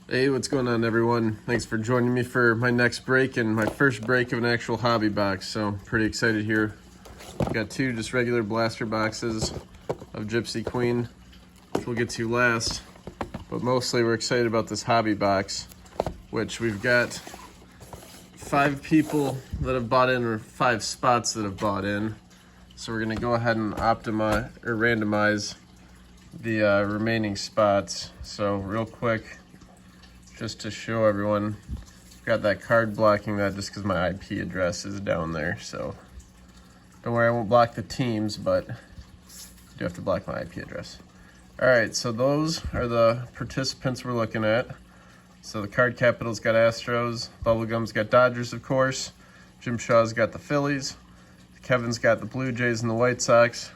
Hey, what's going on, everyone? Thanks for joining me for my next break and my first break of an actual hobby box. So I'm pretty excited here. Got two just regular blaster boxes of Gypsy Queen, which we'll get to last. But mostly we're excited about this hobby box, which we've got 5 people that have bought in, or 5 spots that have bought in. So we're gonna go ahead and optimize or randomize the remaining spots. So real quick, just to show everyone, got that card blocking that just because my IP address is down there. So don't worry, I won't block the teams, but I do have to block my IP address. All right, so those are the participants we're looking at. So the card capital's got Astros, Bubblegum's got Dodgers, of course, Jim Shaw's got the Phillies, Kevin's got the Blue Jays and the White Sox,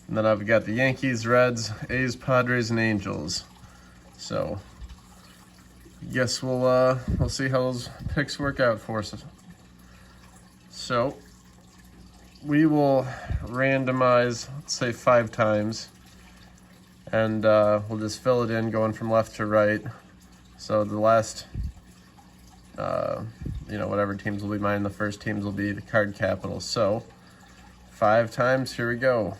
and then I've got the Yankees, Reds, A's, Padres, and Angels. So guess we'll see how those picks work out for us. So we will randomize, let's say 5 times, and we'll just fill it in going from left to right. So the last, whatever teams will be mine, the first teams will be the card capitals. So 5 times, here we go.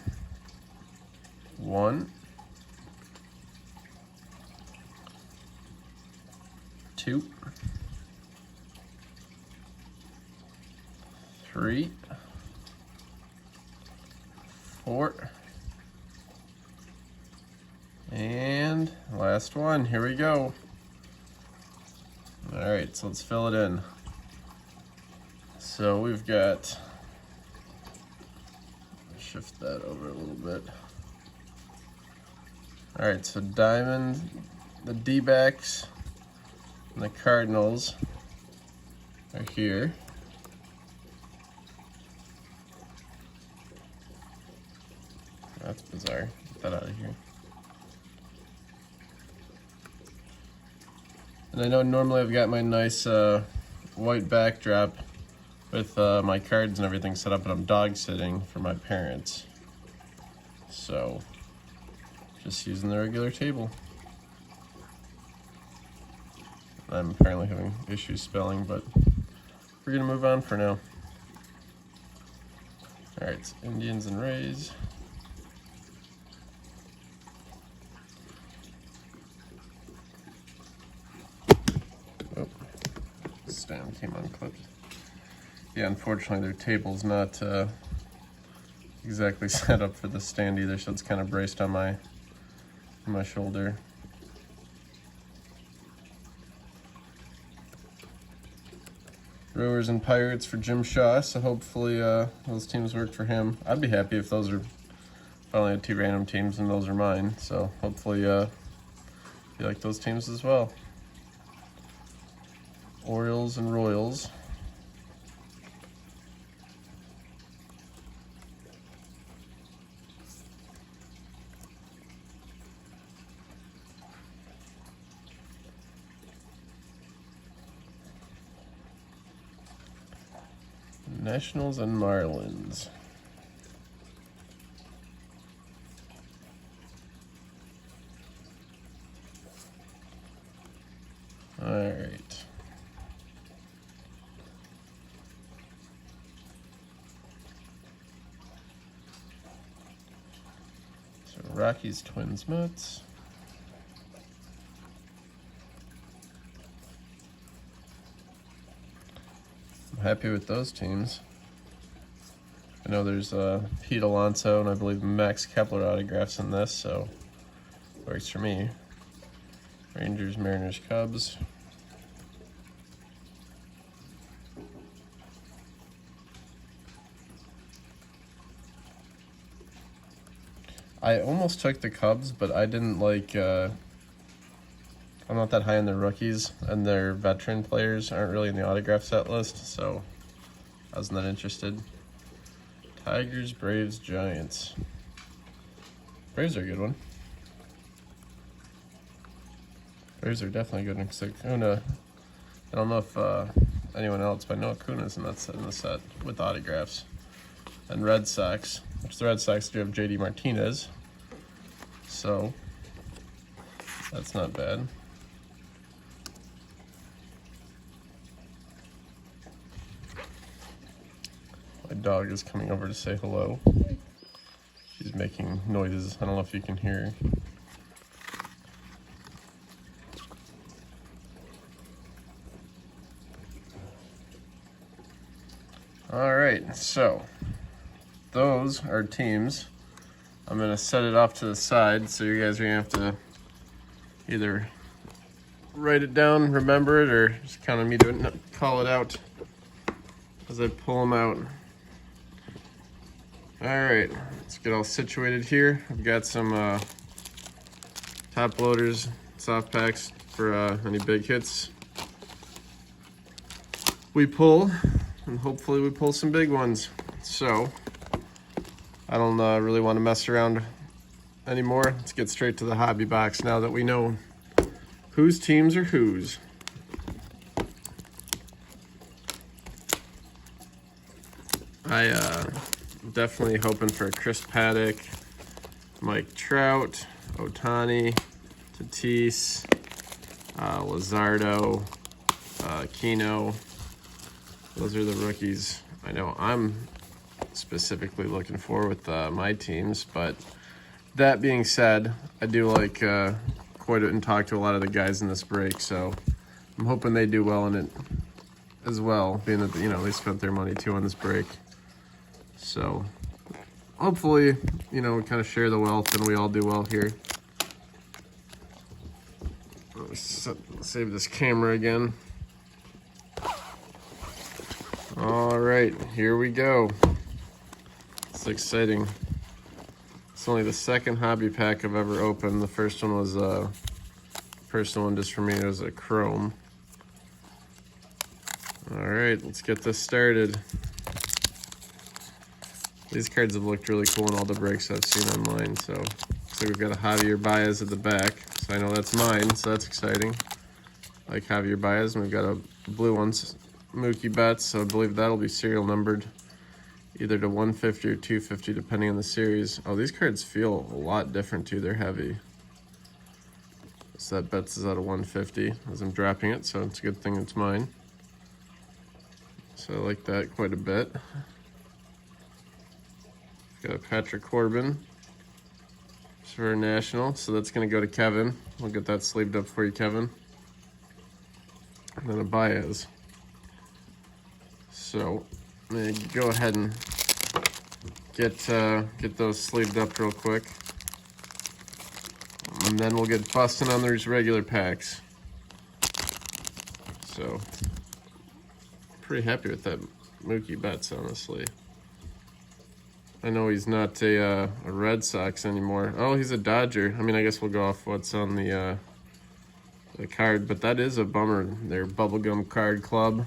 1, 2, 3, 4, and last one. Here we go. All right, so let's fill it in. So we've got, shift that over a little bit. All right, so Diamond, the D-backs, and the Cardinals are here. That's bizarre. Get that out of here. And I know normally I've got my nice white backdrop with my cards and everything set up, but I'm dog sitting for my parents. So just using the regular table. I'm apparently having issues spelling, but we're gonna move on for now. All right, so Indians and Rays. Oh, stand came unclipped. Yeah, unfortunately their table's not exactly set up for the stand either, so it's kind of braced on my shoulder. Brewers and Pirates for Jim Shaw, so hopefully those teams work for him. I'd be happy if those are, if I only had 2 random teams and those are mine, so hopefully you like those teams as well. Orioles and Royals. Nationals and Marlins. All right. So Rockies, Twins, Mets. I'm happy with those teams. I know there's Pete Alonso and I believe Max Kepler autographs in this, so works for me. Rangers, Mariners, Cubs. I almost took the Cubs, but I didn't like, I'm not that high on their rookies, and their veteran players aren't really in the autograph set list, so I wasn't that interested. Tigers, Braves, Giants. Braves are a good one. Braves are definitely good one, because Acuna, I don't know if anyone else, but I know Acuna's in the set with autographs. And Red Sox, which the Red Sox do have JD Martinez, so that's not bad. dog is coming over to say hello. She's making noises. I don't know if you can hear. All right, so those are teams. I'm gonna set it off to the side, so you guys are gonna have to either write it down, remember it, or just kind of me to call it out as I pull them out. All right, let's get all situated here. I've got some top loaders, soft packs for any big hits we pull, and hopefully we pull some big ones. So I don't really want to mess around anymore. Let's get straight to the hobby box now that we know whose teams are whose. Definitely hoping for a Chris Paddock, Mike Trout, Ohtani, Tatis, Luzardo, Kino. Those are the rookies I know I'm specifically looking for with my teams. But that being said, I do like quite a bit and talk to a lot of the guys in this break, so I'm hoping they do well in it as well, being that, you know, they spent their money too on this break. So hopefully, you know, we kind of share the wealth and we all do well here. Let's save this camera again. All right, here we go. It's exciting. It's only the second hobby pack I've ever opened. The first one was a personal one just for me. It was a chrome. All right, let's get this started. These cards have looked really cool in all the breaks I've seen online. So we've got a Javier Baez at the back. So I know that's mine, so that's exciting. I like Javier Baez, and we've got a blue one, Mookie Betts. So I believe that'll be serial numbered either to 150 or 250 depending on the series. Oh, these cards feel a lot different too. They're heavy. So that Betts is out of 150 as I'm dropping it, so it's a good thing it's mine. So I like that quite a bit. Got a Patrick Corbin for National, so that's going to go to Kevin. We'll get that sleeved up for you, Kevin. And then a Baez. So I'm going to go ahead and get those sleeved up real quick. And then we'll get busting on these regular packs. So pretty happy with that Mookie Betts, honestly. I know he's not a Red Sox anymore. Oh, he's a Dodger. I mean, I guess we'll go off what's on the card, but that is a bummer. Their Bubblegum Card Club.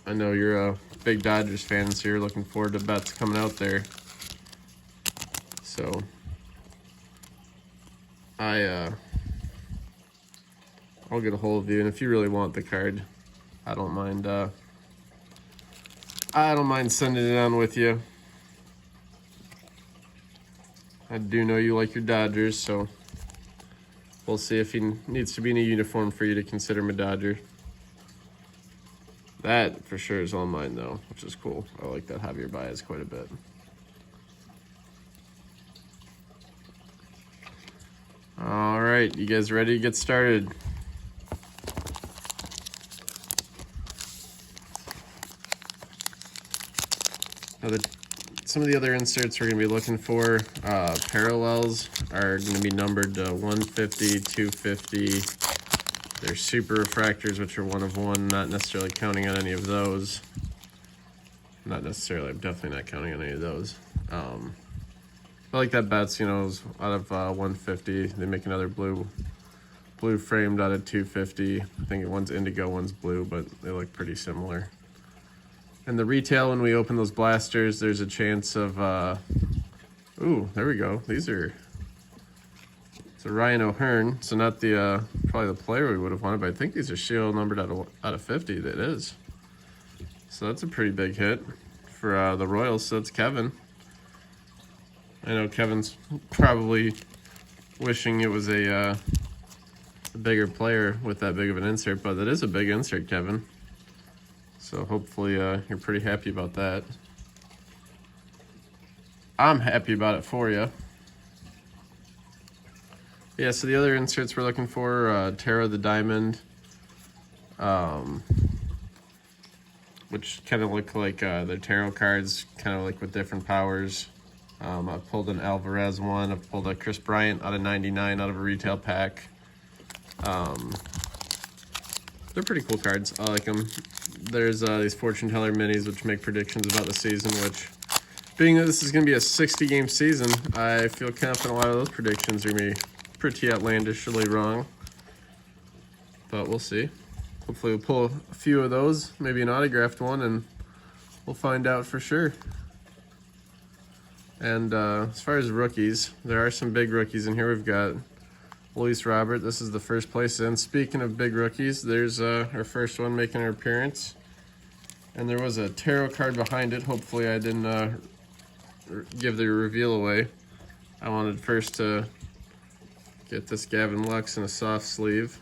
I know you're a big Dodgers fan, so you're looking forward to Betts coming out there. So I'll get a hold of you, and if you really want the card, I don't mind sending it on with you. I do know you like your Dodgers, so we'll see if he needs to be in a uniform for you to consider him a Dodger. That for sure is all mine though, which is cool. I like that Javier Baez quite a bit. All right, you guys ready to get started? Now, some of the other inserts we're going to be looking for, parallels are going to be numbered to 150, 250. They're super refractors, which are 1 of 1, not necessarily counting on any of those. Not necessarily, I'm definitely not counting on any of those. I like that Betts, you know, is out of 150. They make another blue framed out of 250. I think one's indigo, one's blue, but they look pretty similar. And the retail, when we open those blasters, there's a chance of, ooh, there we go. These are, it's a Ryan O'Hearn, so not the, probably the player we would have wanted, but I think these are serial numbered out of 50. That is. So that's a pretty big hit for the Royals, so that's Kevin. I know Kevin's probably wishing it was a bigger player with that big of an insert, but that is a big insert, Kevin. So hopefully you're pretty happy about that. I'm happy about it for you. Yeah, so the other inserts we're looking for, Tarot the Diamond, which kind of look like the tarot cards, kind of like with different powers. I've pulled an Alvarez one. I've pulled a Chris Bryant out of 99 out of a retail pack. They're pretty cool cards. I like them. There's these fortune teller minis, which make predictions about the season, which, being that this is going to be a 60-game season, I feel confident a lot of those predictions are going to be pretty outlandishly wrong. But we'll see. Hopefully we'll pull a few of those, maybe an autographed one, and we'll find out for sure. And as far as rookies, there are some big rookies in here. We've got Luis Robert. This is the first place in. Speaking of big rookies, there's our first one making her appearance. And there was a tarot card behind it. Hopefully I didn't give the reveal away. I wanted first to get this Gavin Lux in a soft sleeve.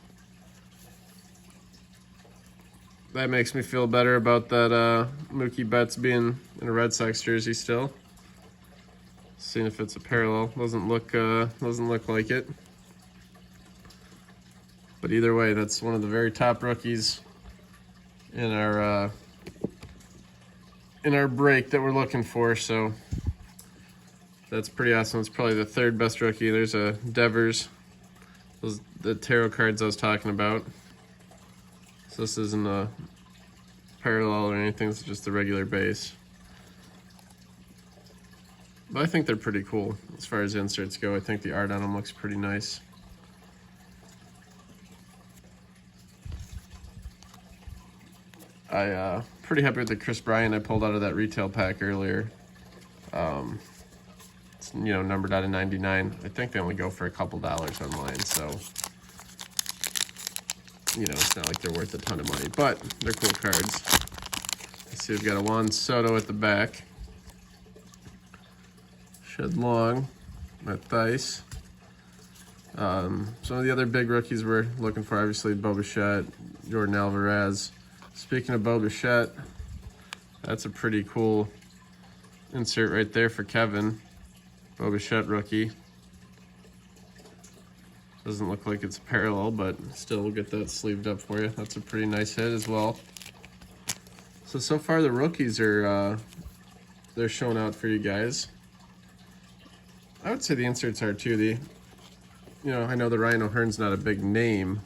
That makes me feel better about that Mookie Betts being in a Red Sox jersey still. Seeing if it's a parallel. Doesn't look like it. But either way, that's one of the very top rookies in our break that we're looking for. So that's pretty awesome. It's probably the third best rookie. There's a Devers. Those the tarot cards I was talking about. So this isn't a parallel or anything. It's just the regular base. But I think they're pretty cool as far as inserts go. I think the art on them looks pretty nice. Pretty happy with the Chris Bryant I pulled out of that retail pack earlier. It's, you know, numbered out of 99. I think they only go for a couple dollars online, so you know, it's not like they're worth a ton of money, but they're cool cards. Let's see, we've got a Juan Soto at the back. Shed Long, Matt Thaiss. Some of the other big rookies we're looking for, obviously, Bo Bichette, Jordan Alvarez. Speaking of Bo Bichette, that's a pretty cool insert right there for Kevin. Bo Bichette rookie. Doesn't look like it's a parallel, but still we'll get that sleeved up for you. That's a pretty nice hit as well. So far the rookies are, they're showing out for you guys. I would say the inserts are too. You know, I know the Ryan O'Hearn's not a big name,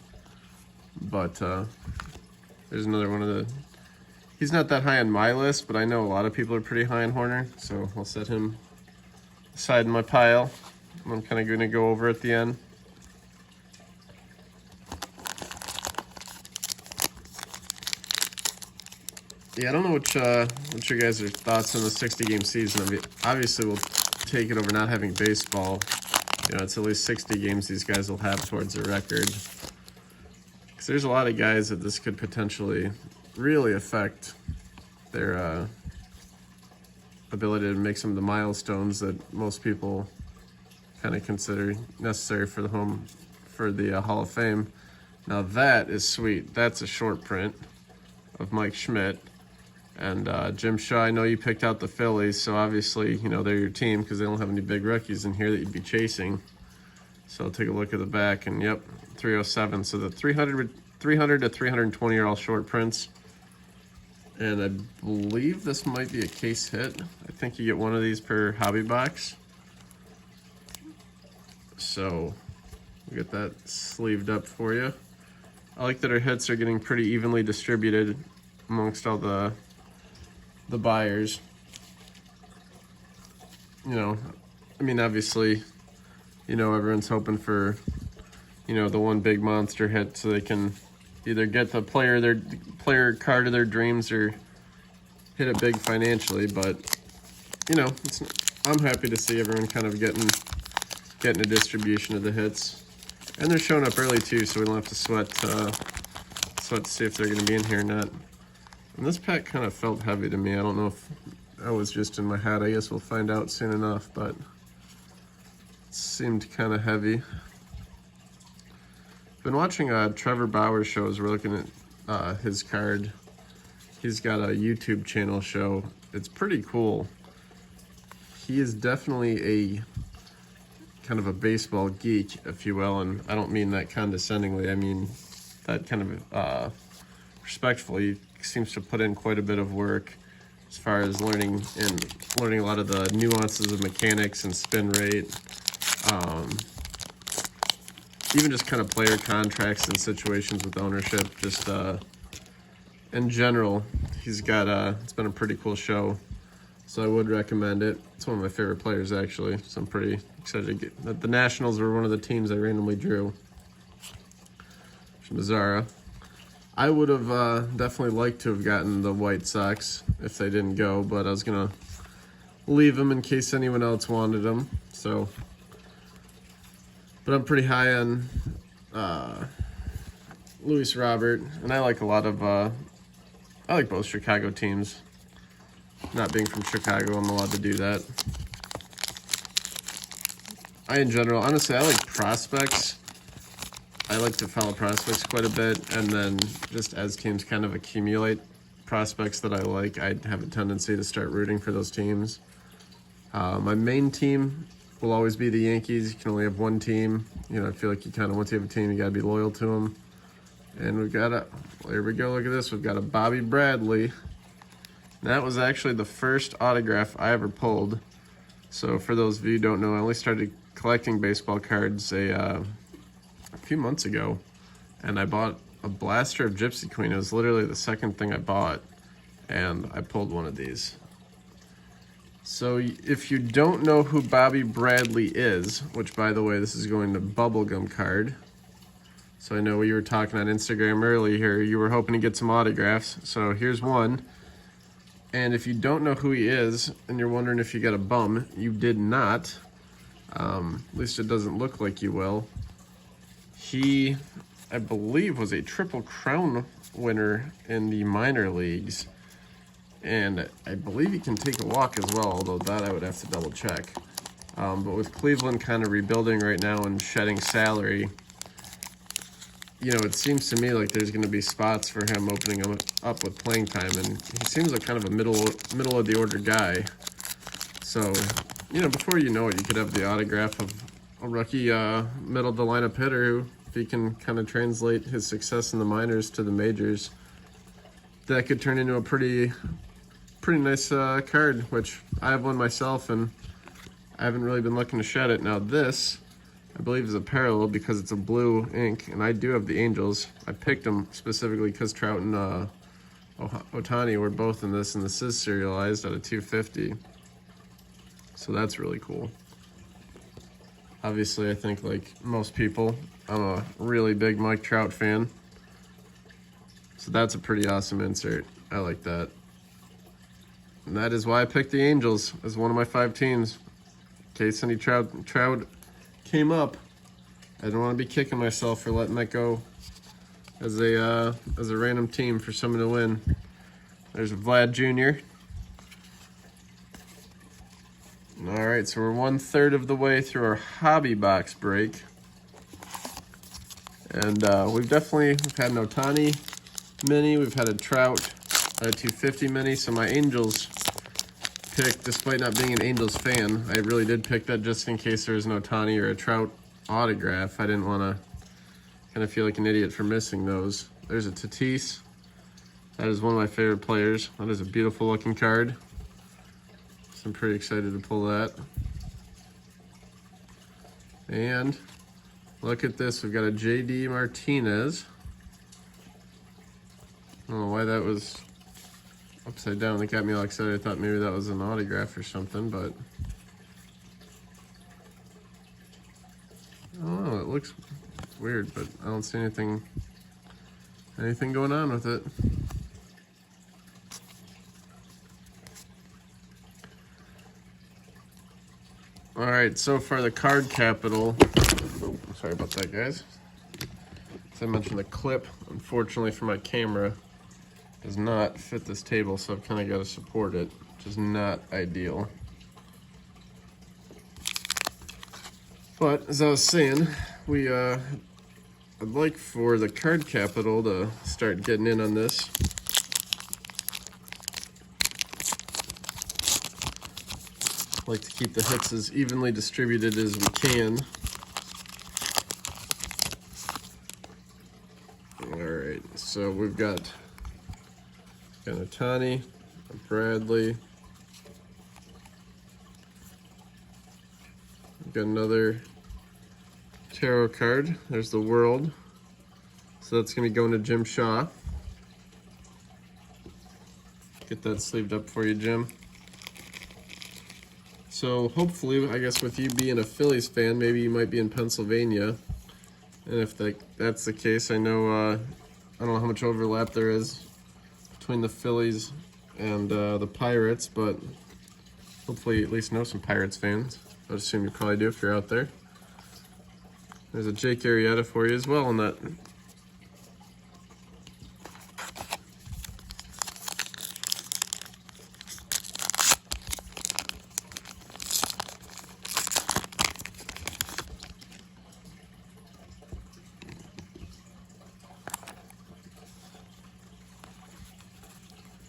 but there's another one of the, he's not that high on my list, but I know a lot of people are pretty high on Horner, so I'll set him aside in my pile. I'm kind of going to go over at the end. Yeah, I don't know what your guys' thoughts on the 60-game season. I mean, obviously, we'll take it over not having baseball. You know, it's at least 60 games these guys will have towards their record. Because there's a lot of guys that this could potentially really affect their ability to make some of the milestones that most people kind of consider necessary for the Hall of Fame. Now that is sweet. That's a short print of Mike Schmidt. And Jim Shaw, I know you picked out the Phillies, so obviously, you know, they're your team because they don't have any big rookies in here that you'd be chasing. So I'll take a look at the back, and yep, 307. So the 300 to 320 are all short prints. And I believe this might be a case hit. I think you get one of these per hobby box. So we'll get that sleeved up for you. I like that our hits are getting pretty evenly distributed amongst all the buyers. You know, I mean, obviously, you know, everyone's hoping for, you know, the one big monster hit so they can either get the player card of their dreams or hit it big financially. But, you know, I'm happy to see everyone kind of getting a distribution of the hits. And they're showing up early too, so we don't have to sweat to see if they're going to be in here or not. And this pack kind of felt heavy to me. I don't know if that was just in my head. I guess we'll find out soon enough, but it seemed kind of heavy. Been watching Trevor Bauer's shows. We're looking at his card He's got a YouTube channel show. It's pretty cool. He is definitely a kind of a baseball geek, if you will, and I don't mean that condescendingly. I mean that kind of respectfully. He seems to put in quite a bit of work as far as learning a lot of the nuances of mechanics and spin rate. Even just kind of player contracts and situations with ownership. Just in general, he's got it's been a pretty cool show. So I would recommend it. It's one of my favorite players, actually. So I'm pretty excited to get that. The Nationals were one of the teams I randomly drew. Mazzara. I would have definitely liked to have gotten the White Sox if they didn't go, but I was going to leave them in case anyone else wanted them. So, but I'm pretty high on Luis Robert, and I like a lot of, I like both Chicago teams. Not being from Chicago, I'm allowed to do that. In general, honestly, I like prospects. I like to follow prospects quite a bit, and then just as teams kind of accumulate prospects that I like, I have a tendency to start rooting for those teams. My main team will always be the Yankees. You can only have one team. You know, I feel like you kind of, once you have a team, you got to be loyal to them. And we've got a, there we go, look at this. We've got a Bobby Bradley. That was actually the first autograph I ever pulled. So for those of you who don't know, I only started collecting baseball cards a few months ago, and I bought a blaster of Gypsy Queen. It was literally the second thing I bought, and I pulled one of these. So if you don't know who Bobby Bradley is, which by the way, this is going to bubblegum card. So I know we were talking on Instagram earlier, you were hoping to get some autographs. So here's one. And if you don't know who he is, and you're wondering if you got a bum, you did not. At least it doesn't look like you will. He, I believe, was a Triple Crown winner in the minor leagues. And I believe he can take a walk as well, although that I would have to double check. But with Cleveland kind of rebuilding right now and shedding salary, you know, it seems to me like there's going to be spots for him opening him up with playing time, and he seems like kind of a middle of the order guy. So, you know, before you know it, you could have the autograph of a rookie middle of the lineup hitter who, if he can kind of translate his success in the minors to the majors, that could turn into a pretty nice card, which I have one myself, and I haven't really been looking to shed it. Now this, I believe, is a parallel because it's a blue ink, and I do have the Angels. I picked them specifically because Trout and Ohtani were both in this, and this is serialized at a 250. So that's really cool. Obviously, I think like most people, I'm a really big Mike Trout fan. So that's a pretty awesome insert. I like that. And that is why I picked the Angels as one of my 5 teams. In case any Trout came up, I don't want to be kicking myself for letting that go as a random team for someone to win. There's Vlad Jr. All right, so we're 1/3 of the way through our hobby box break, and we've had an Ohtani mini, we've had a Trout, a 250 mini. So my Angels pick, despite not being an Angels fan, I really did pick that just in case there was an Ohtani or a Trout autograph. I didn't want to kind of feel like an idiot for missing those. There's a Tatis. That is one of my favorite players. That is a beautiful looking card. So I'm pretty excited to pull that. And look at this. We've got a JD Martinez. I don't know why that was upside down. That got me all excited. I thought maybe that was an autograph or something, but I don't know. It looks weird, but I don't see anything going on with it. All right, so far the card capital. Sorry about that, guys. As I mentioned, the clip, unfortunately for my camera, does not fit this table, so I've kind of got to support it, which is not ideal. But as I was saying, I'd like for the card capital to start getting in on this. Like to keep the hits as evenly distributed as we can. All right, so we've got a Tani, a Bradley. We've got another tarot card. There's the World. So that's going to be going to Jim Shaw. Get that sleeved up for you, Jim. So hopefully, I guess with you being a Phillies fan, maybe you might be in Pennsylvania. And if that's the case, I know I don't know how much overlap there is between the Phillies and the Pirates, but hopefully you at least know some Pirates fans. I'd assume you probably do if you're out there. There's a Jake Arrieta for you as well on that.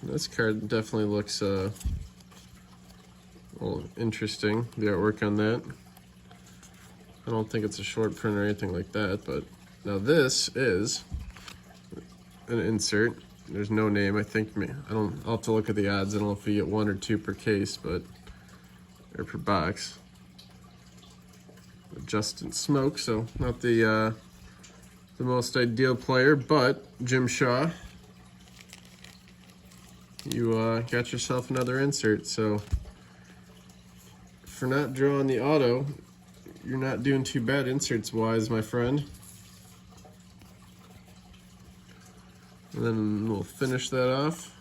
This card definitely looks well, interesting, the artwork on that. I don't think it's a short print or anything like that, but now this is an insert. There's no name. I think I'll have to look at the odds. I don't know if you get 1 or 2 per case, or per box. Justin Smoke, so not the most ideal player, but Jim Shaw. You got yourself another insert, so for not drawing the auto, you're not doing too bad inserts-wise, my friend. And then we'll finish that off.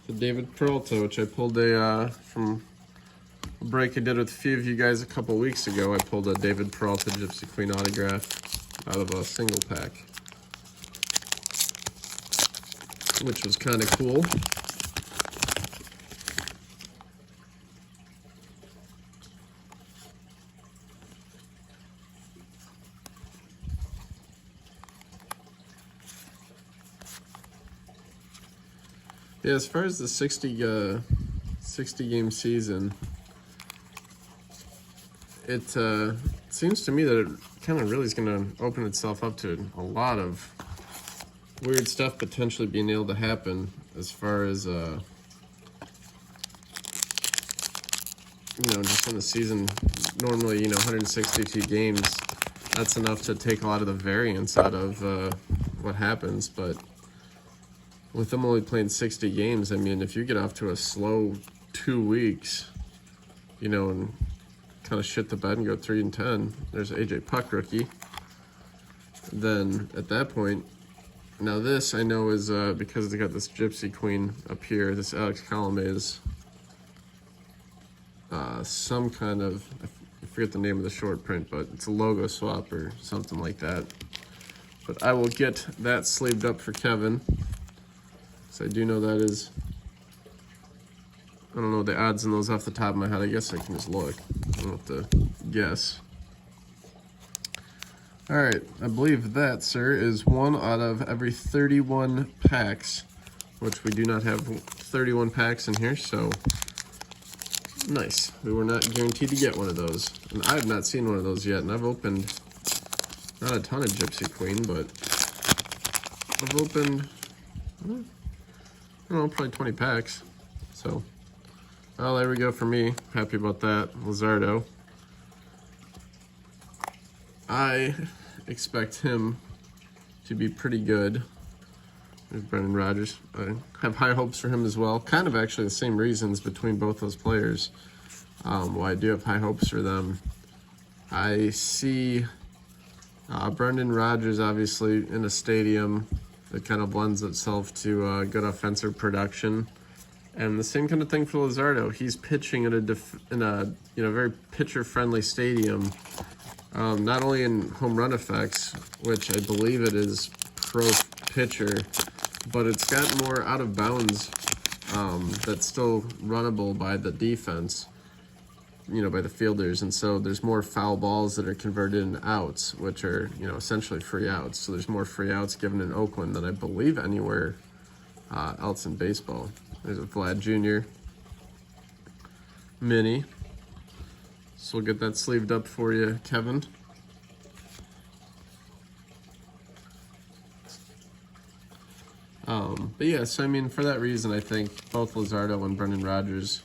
The David Peralta, which I pulled from a break I did with a few of you guys a couple weeks ago. I pulled a David Peralta Gypsy Queen autograph out of a single pack, which was kind of cool. Yeah, as far as the 60 game season, it seems to me that it kind of really is going to open itself up to a lot of weird stuff potentially being able to happen as far as just in the season. Normally, 162 games, that's enough to take a lot of the variance out of what happens, but with them only playing 60 games, I mean, if you get off to a slow 2 weeks, and kind of shit the bed and go 3-10, there's AJ Puck rookie, then at that point, now this I know is because they got this Gypsy Queen up here, this Alex Colomé is some kind of, I forget the name of the short print, but it's a logo swap or something like that. But I will get that sleeved up for Kevin. So I do know that is, I don't know the odds on those off the top of my head. I guess I can just look. I don't have to guess. All right, I believe that, sir, is 1 out of every 31 packs, which we do not have 31 packs in here, so nice. We were not guaranteed to get one of those. And I have not seen one of those yet, and I've opened not a ton of Gypsy Queen, but I've opened, I don't know, probably 20 packs. So, well, there we go for me. Happy about that. Luzardo. I expect him to be pretty good. There's Brendan Rodgers. I have high hopes for him as well. Kind of actually the same reasons between both those players. Why I do have high hopes for them. I see Brendan Rodgers obviously in a stadium that kind of lends itself to good offensive production. And the same kind of thing for Luzardo. He's pitching in a very pitcher-friendly stadium. Not only in home run effects, which I believe it is pro pitcher, but it's got more out of bounds that's still runnable by the defense, by the fielders. And so there's more foul balls that are converted into outs, which are, essentially free outs. So there's more free outs given in Oakland than I believe anywhere else in baseball. There's a Vlad Jr. mini. So we'll get that sleeved up for you, Kevin. But yeah, so I mean, for that reason, I think both Luzardo and Brendan Rodgers,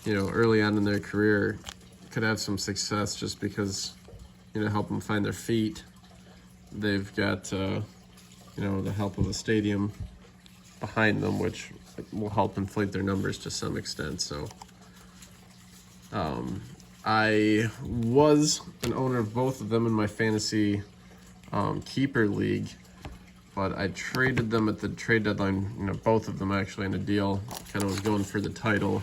you know, early on in their career could have some success just because, you know, help them find their feet. They've got, you know, the help of a stadium behind them, which will help inflate their numbers to some extent. So I was an owner of both of them in my fantasy keeper league, but I traded them at the trade deadline, you know, both of them actually in a deal. Kind of was going for the title.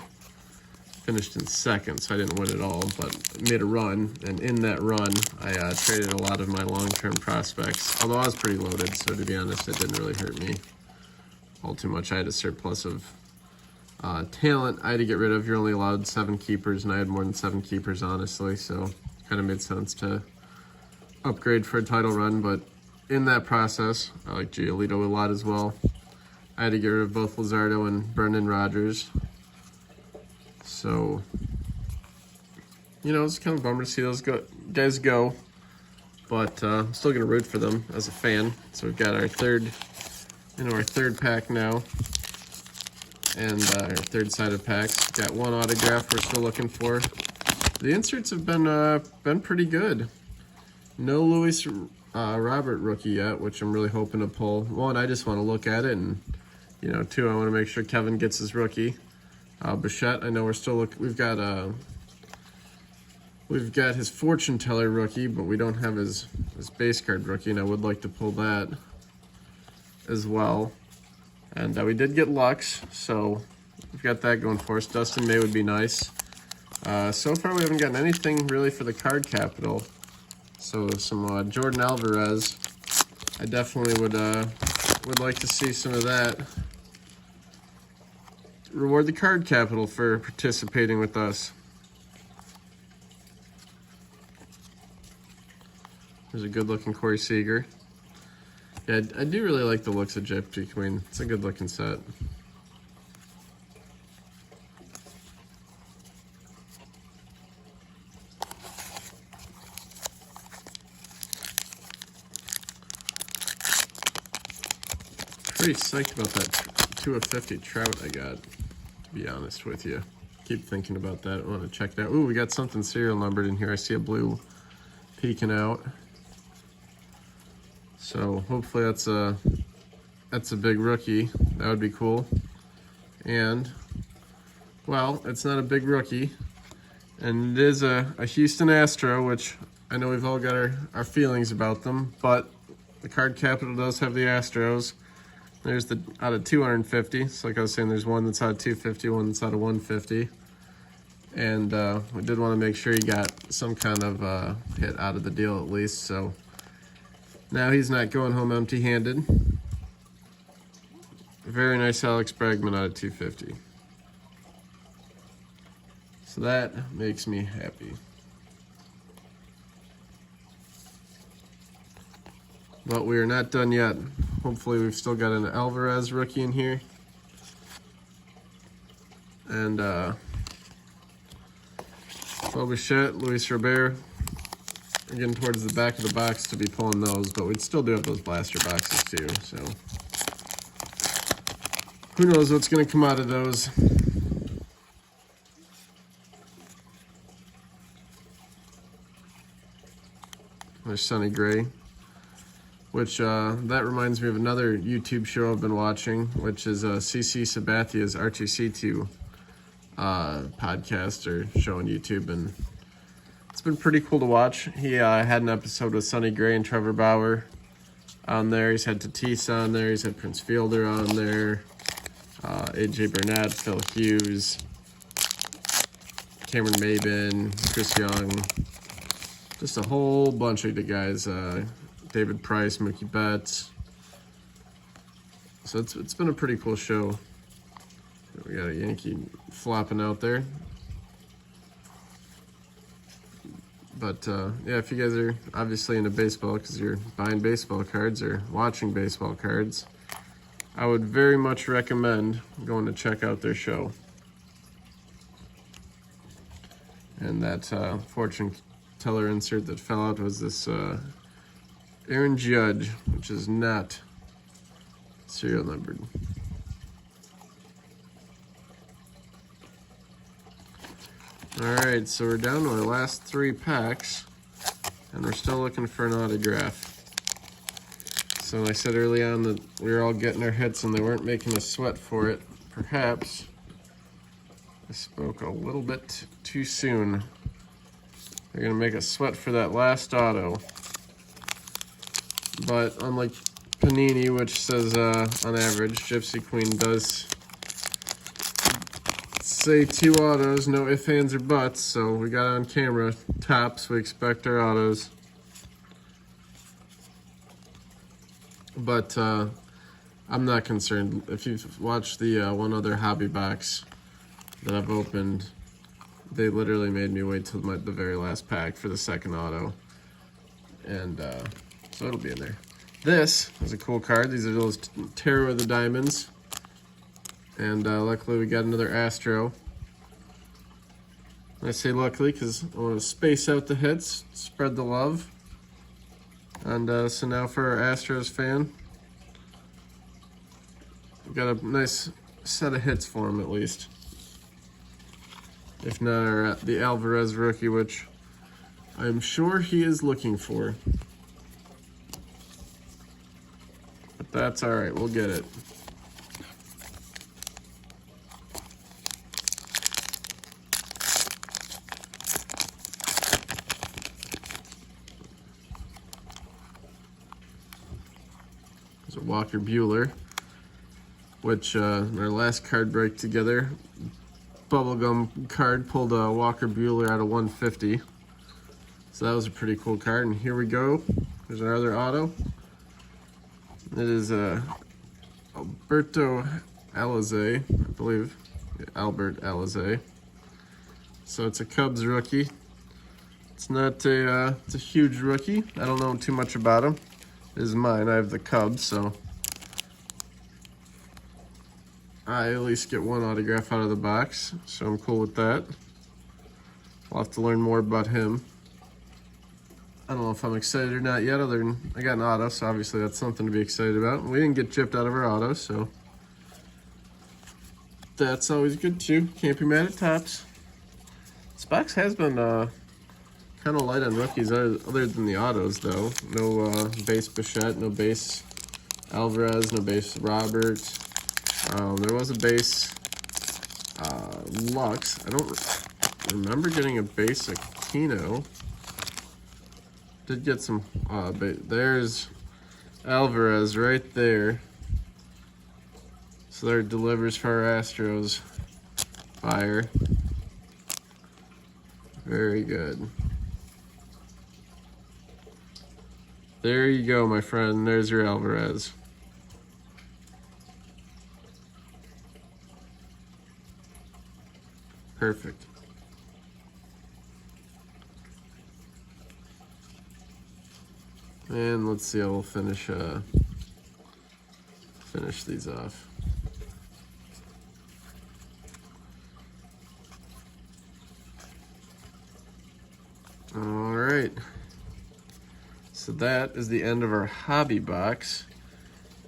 Finished in second, so I didn't win it all, but made a run. And in that run, I traded a lot of my long-term prospects, although I was pretty loaded, so to be honest, it didn't really hurt me all too much. I had a surplus of talent I had to get rid of. You're only allowed 7 keepers, and I had more than 7 keepers, honestly, so kind of made sense to upgrade for a title run. But in that process, I like Giolito a lot as well. I had to get rid of both Luzardo and Brendan Rodgers. So, you know, it's kind of a bummer to see those guys go, but I'm still going to root for them as a fan. So we've got our third pack now, and our third side of packs. Got one autograph we're still looking for. The inserts have been pretty good. No Luis Robert rookie yet, which I'm really hoping to pull. One, I just want to look at it, and you know, two, I want to make sure Kevin gets his rookie. Bichette, I know we're still looking. We've got his fortune teller rookie, but we don't have his base card rookie, and I would like to pull that as well. And we did get Lux, so we've got that going for us. Dustin May would be nice. So far, we haven't gotten anything really for the card capital. So some Jordan Alvarez. I definitely would like to see some of that. Reward the card capital for participating with us. There's a good looking Corey Seager. Yeah, I do really like the looks of Gypsy Queen. It's a good looking set. Pretty psyched about that 2 of 50 Trout I got, to be honest with you. Keep thinking about that. I want to check that. Ooh, we got something serial numbered in here. I see a blue peeking out. So hopefully that's a big rookie. That would be cool. And, well, it's not a big rookie. And it is a Houston Astro, which I know we've all got our feelings about them, but the card capital does have the Astros. There's the out of 250. So like I was saying, there's one that's out of 250, one that's out of 150. And we did want to make sure he got some kind of hit out of the deal at least. So now he's not going home empty-handed. Very nice Alex Bregman out of 250. So that makes me happy. But we are not done yet. Hopefully we've still got an Alvarez rookie in here. And Bichette, Luis Robert. We're getting towards the back of the box to be pulling those, but we'd still do have those blaster boxes too, so. Who knows what's gonna come out of those. There's Sonny Gray. Which, that reminds me of another YouTube show I've been watching, which is CC Sabathia's R2C2 podcast or show on YouTube, and it's been pretty cool to watch. He had an episode with Sonny Gray and Trevor Bauer on there. He's had Tatis on there. He's had Prince Fielder on there. AJ Burnett, Phil Hughes, Cameron Maybin, Chris Young. Just a whole bunch of the guys. David Price, Mookie Betts. So it's been a pretty cool show. We got a Yankee flopping out there. But yeah, if you guys are obviously into baseball because you're buying baseball cards or watching baseball cards, I would very much recommend going to check out their show. And that fortune teller insert that fell out was this Aaron Judge, which is not serial numbered. Alright, so we're down to our last 3 packs, and we're still looking for an autograph. So I said early on that we were all getting our hits and they weren't making us sweat for it. Perhaps I spoke a little bit too soon. They're going to make us sweat for that last auto. But unlike Panini, which says on average, Gypsy Queen does say 2 autos, no ifs, ands, or buts. So we got on camera, Topps, we expect our autos. But I'm not concerned. If you've watched the one other hobby box that I've opened, they literally made me wait till the very last pack for the second auto. And so it'll be in there. This is a cool card. These are those Tarot of the Diamonds. And luckily we got another Astro. I say luckily because I want to space out the hits, spread the love. And so now for our Astros fan, we've got a nice set of hits for him at least. If not the Alvarez rookie, which I'm sure he is looking for. But that's alright, we'll get it. There's a Walker Buehler, which in our last card break together, Bubblegum card pulled a Walker Buehler out of 150. So that was a pretty cool card. And here we go. There's our other auto. It is Alberto Alizé, I believe. Albert Alizé. So it's a Cubs rookie. It's not it's a huge rookie. I don't know too much about him. This is mine. I have the Cubs, so I at least get 1 autograph out of the box, so I'm cool with that. I'll have to learn more about him. I don't know if I'm excited or not yet, other than I got an auto, so obviously that's something to be excited about. We didn't get gypped out of our auto, so that's always good too. Can't be mad at Topps. This box has been kind of light on rookies other than the autos, though. No base Bichette, no base Alvarez, no base Robert. There was a base Lux. I don't remember getting a base Aquino. Did get some, there's Alvarez right there. So there delivers for our Astros. Fire. Very good. There you go, my friend. There's your Alvarez. Perfect. And let's see how we'll finish these off. All right. So that is the end of our hobby box.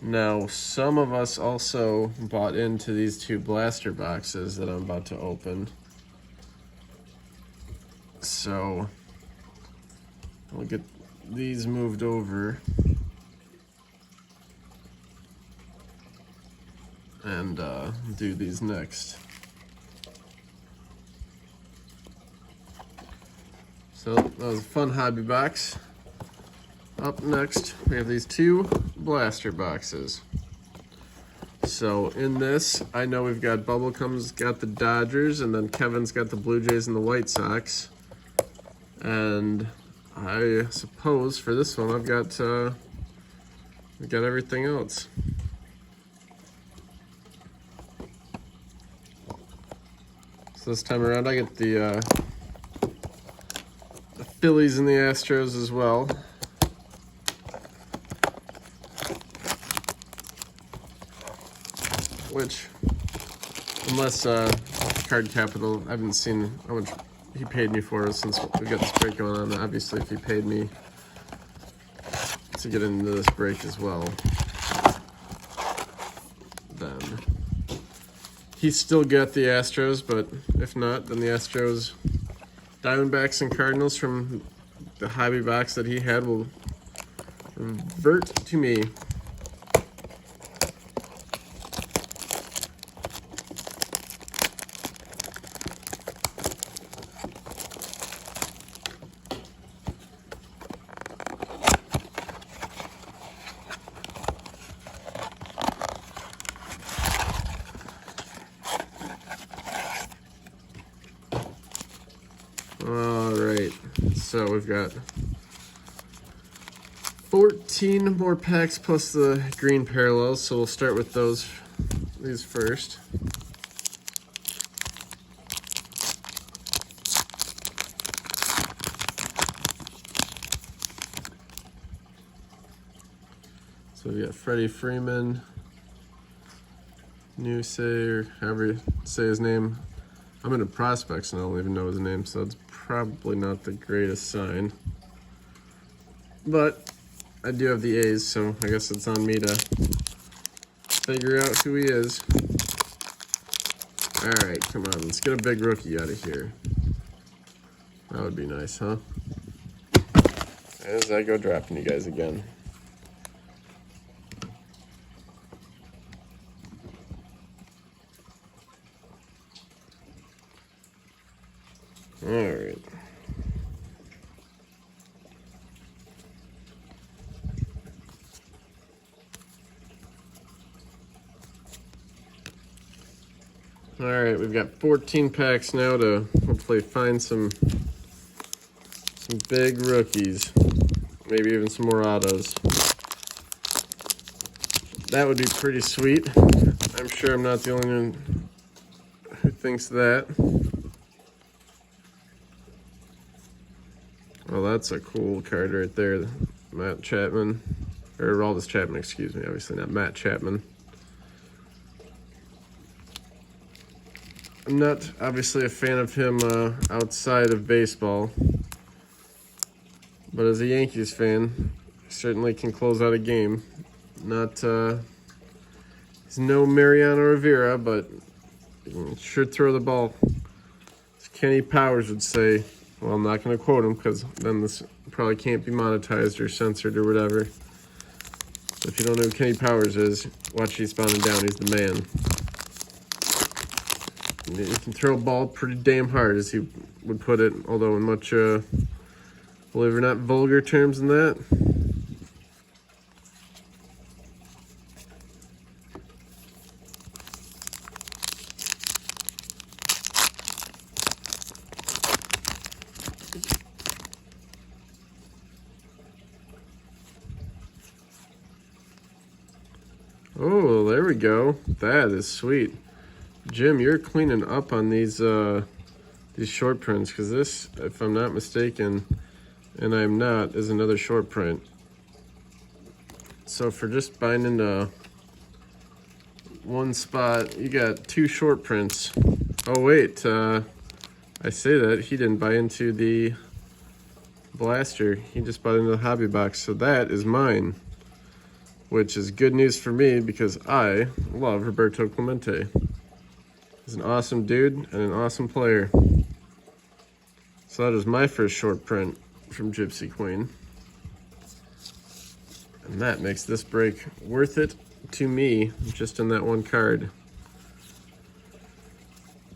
Now, some of us also bought into these 2 blaster boxes that I'm about to open. So I'll get these moved over and do these next. So that was a fun hobby box. Up next, we have these 2 blaster boxes. So in this, I know we've got Bubblegum's got the Dodgers, and then Kevin's got the Blue Jays and the White Sox. And I suppose for this one, I've got everything else. So this time around, I get the Phillies and the Astros as well. Which, unless Card Capital, I haven't seen how much he paid me for it since we got this break going on. Obviously, if he paid me to get into this break as well, then he's still got the Astros, but if not, then the Astros, Diamondbacks, and Cardinals from the hobby box that he had will revert to me. All right, so we've got 14 more packs plus the green parallels, so we'll start with these first. So we got Freddie Freeman, Newsay, or however you say his name. I'm into prospects and I don't even know his name, so it's probably not the greatest sign. But I do have the A's, so I guess it's on me to figure out who he is. All right, come on, let's get a big rookie out of here. That would be nice, huh? As I go drafting you guys again. All right. All right, we've got 14 packs now to hopefully find some big rookies, maybe even some more autos. That would be pretty sweet. I'm sure I'm not the only one who thinks that. Well, that's a cool card right there. Matt Chapman, or Aroldis Chapman, excuse me, obviously not Matt Chapman. I'm not obviously a fan of him outside of baseball, but as a Yankees fan, he certainly can close out a game. Not, he's no Mariano Rivera, but he can sure throw the ball. As Kenny Powers would say. Well, I'm not going to quote him because then this probably can't be monetized or censored or whatever. But if you don't know who Kenny Powers is, watch Eastbound and Down. He's the man. And he can throw a ball pretty damn hard, as he would put it, although in much, believe it or not, vulgar terms than that. Oh, there we go. That is sweet. Jim, you're cleaning up on these short prints, because this, if I'm not mistaken, and I'm not, is another short print. So for just buying into one spot, you got 2 short prints. Oh wait, I say that, he didn't buy into the blaster. He just bought into the hobby box, so that is mine. Which is good news for me because I love Roberto Clemente. He's an awesome dude and an awesome player. So that is my first short print from Gypsy Queen. And that makes this break worth it to me, just in that one card.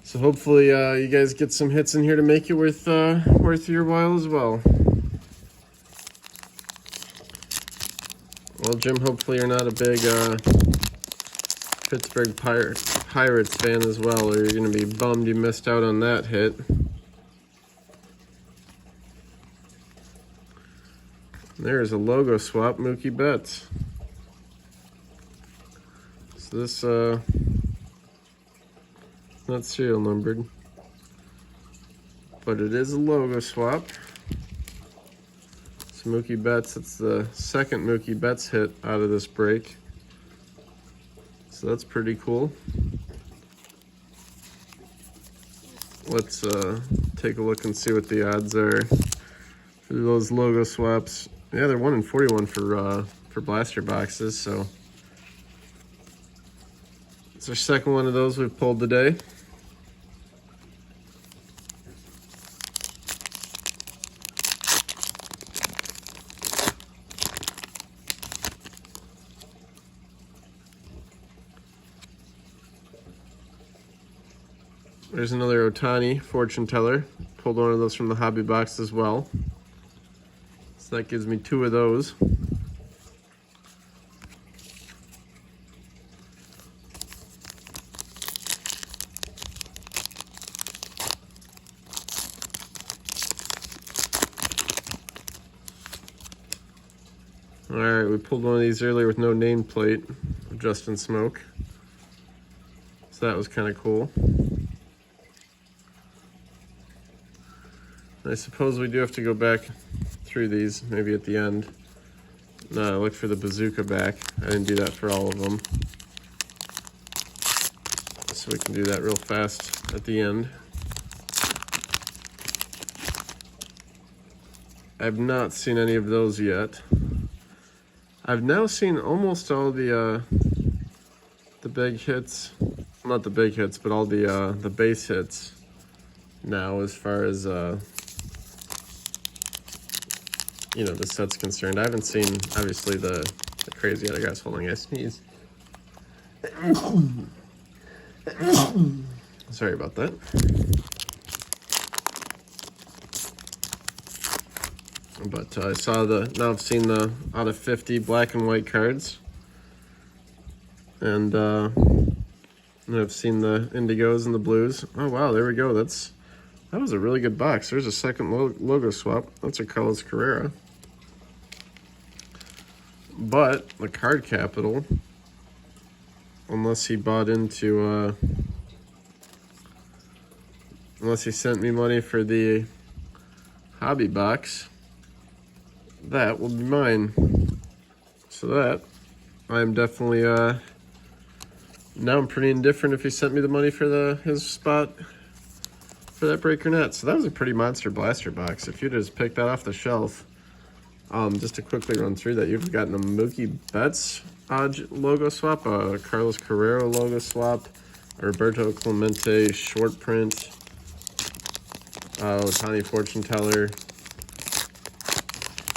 So hopefully you guys get some hits in here to make it worth your while as well. Well, Jim, hopefully you're not a big Pittsburgh Pirates fan as well, or you're going to be bummed you missed out on that hit. There's a logo swap, Mookie Betts. So this, not serial numbered, but it is a logo swap. So Mookie Betts, it's the second Mookie Betts hit out of this break. So that's pretty cool. let's take a look and see what the odds are for those logo swaps. Yeah, they're 1 in 41 for blaster boxes, so it's our second one of those we've pulled today. There's another Ohtani fortune teller. Pulled one of those from the hobby box as well. So that gives me 2 of those. Alright, we pulled one of these earlier with no nameplate of Justin Smoke. So that was kind of cool. I suppose we do have to go back through these, maybe at the end. No, look for the bazooka back. I didn't do that for all of them. So we can do that real fast at the end. I've not seen any of those yet. I've now seen almost all the big hits. Not the big hits, but all the base hits now as far as you know, the set's concerned. I haven't seen, obviously, the crazy other guys holding. I sneeze. Sorry about that. But I saw now I've seen the out of 50 black and white cards. And I've seen the indigos and the blues. Oh, wow, there we go. That was a really good box. There's a second logo swap. That's a Carlos Carrera. But the card capital, unless he bought into, unless he sent me money for the hobby box, that will be mine. So that, I'm definitely, now I'm pretty indifferent if he sent me the money for his spot for that break or not. So that was a pretty monster blaster box. If you just picked that off the shelf, just to quickly run through that, you've gotten a Mookie Betts logo swap, a Carlos Carrera logo swap, a Roberto Clemente short print, Ohtani fortune teller.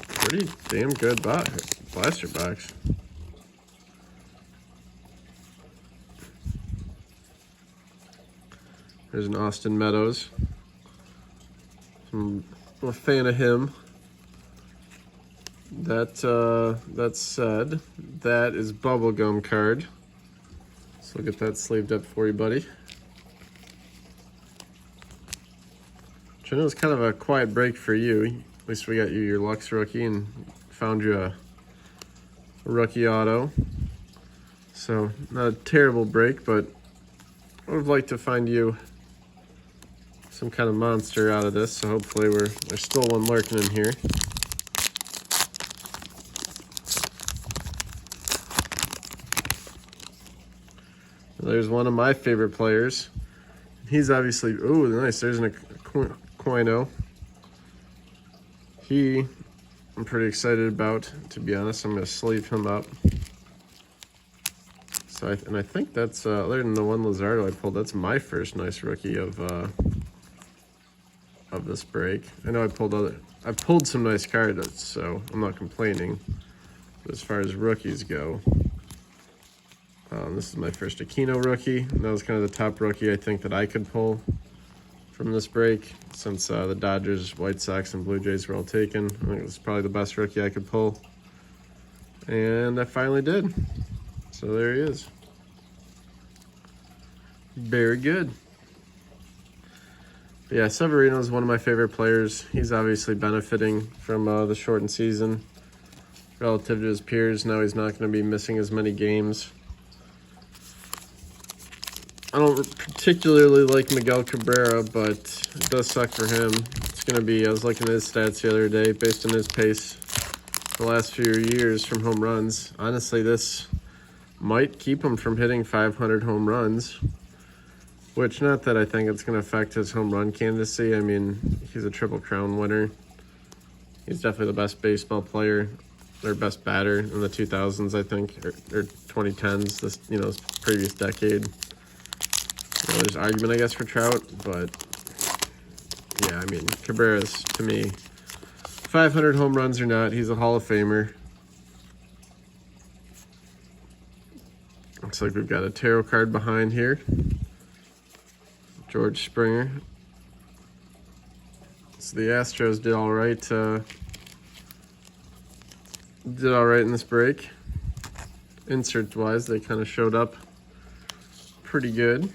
Pretty damn good blaster box. There's an Austin Meadows. I'm a fan of him. That said, that is bubblegum card. So I'll get that sleeved up for you, buddy. Which I know is kind of a quiet break for you. At least we got you your Lux rookie and found you a rookie auto. So not a terrible break, but I would have liked to find you some kind of monster out of this. So hopefully there's still one lurking in here. There's one of my favorite players. He's obviously, oh, nice. There's an Aquino. I'm pretty excited about, to be honest. I'm going to sleeve him up. So, I think that's, other than the one Luzardo I pulled, that's my first nice rookie of this break. I know I pulled some nice cards, so I'm not complaining. But as far as rookies go, this is my first Aquino rookie. And that was kind of the top rookie I think that I could pull from this break, since the Dodgers, White Sox, and Blue Jays were all taken. I think it was probably the best rookie I could pull. And I finally did. So there he is. Very good. But yeah, Severino is one of my favorite players. He's obviously benefiting from the shortened season relative to his peers. Now he's not going to be missing as many games. I don't particularly like Miguel Cabrera, but it does suck for him. It's going to be, I was looking at his stats the other day, based on his pace the last few years from home runs. Honestly, this might keep him from hitting 500 home runs. which not that I think it's going to affect his home run candidacy. I mean, he's a Triple Crown winner. He's definitely the best baseball player, or best batter in the 2000s, I think, or 2010s, this, this previous decade. There's argument, I guess, for Trout, but yeah, I mean, Cabrera's, to me, 500 home runs or not, he's a Hall of Famer. Looks like we've got a tarot card behind here. George Springer. So the Astros did all right. In this break. Insert-wise, they kind of showed up pretty good.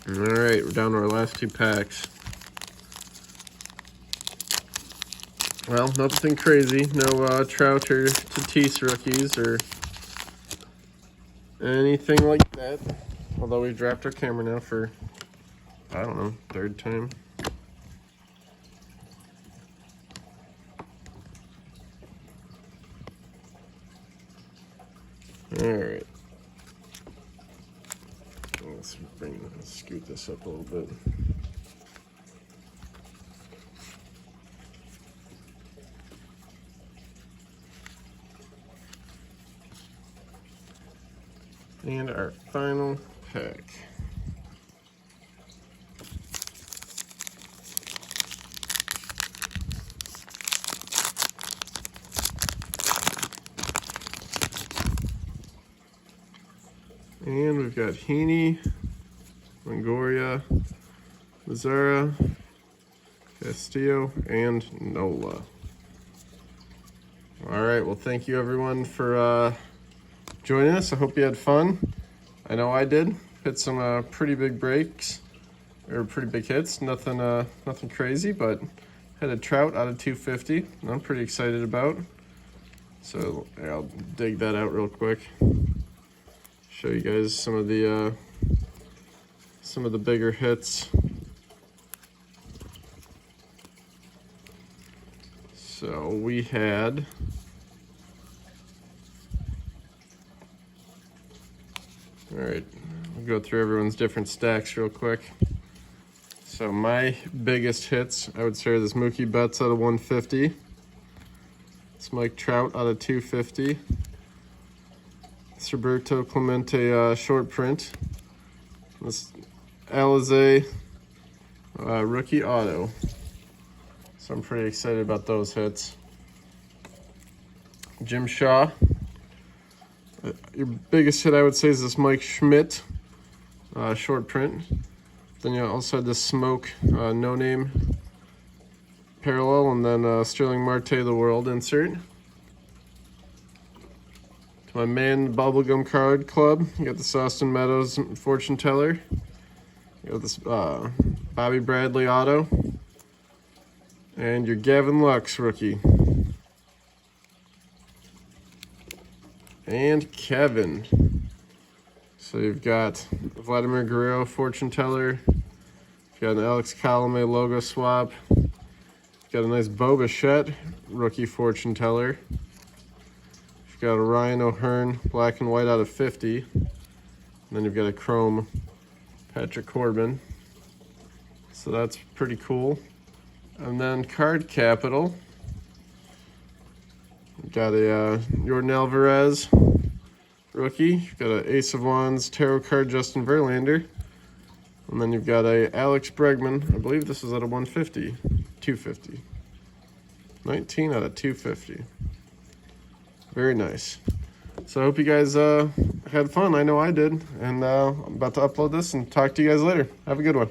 All right, we're down to our last two packs. Well, nothing crazy. No Trout or Tatis rookies or anything like that. Although we've dropped our camera now for, I don't know, third time. All right. Let's scoot this up a little bit. And our final pack. And we've got Heaney, Longoria, Mazzara, Castillo, and Nola. All right, well, thank you everyone for joining us. I hope you had fun. I know I did. Hit some pretty big breaks, or pretty big hits. Nothing crazy, but had a Trout out of 250, and I'm pretty excited about. So yeah, I'll dig that out real quick. Show you guys some of the bigger hits. So we had all right, we'll go through everyone's different stacks real quick. So my biggest hits, I would say, are this Mookie Betts out of 150. It's Mike Trout out of 250. It's Roberto Clemente short print. This Alizé rookie auto. So I'm pretty excited about those hits. Jim Shaw. Your biggest hit, I would say, is this Mike Schmidt short print. Then you also had this Smoke no name parallel, and then Sterling Marte the World insert. To my man Bubblegum Card Club, you got this Austin Meadows fortune teller. You got this Bobby Bradley auto, and your Gavin Lux rookie. And Kevin. So you've got Vladimir Guerrero fortune teller. You've got an Alex Colomé logo swap. You've got a nice Bo Bichette rookie fortune teller. You've got a Ryan O'Hearn black and white out of 50. And then you've got a chrome Patrick Corbin. So that's pretty cool. And then Card Capital. You've got a Jordan Alvarez rookie. You've got an Ace of Wands tarot card Justin Verlander. And then you've got a Alex Bregman. I believe this is out of 150. 250. 19 out of 250. Very nice. So I hope you guys had fun. I know I did. And I'm about to upload this and talk to you guys later. Have a good one.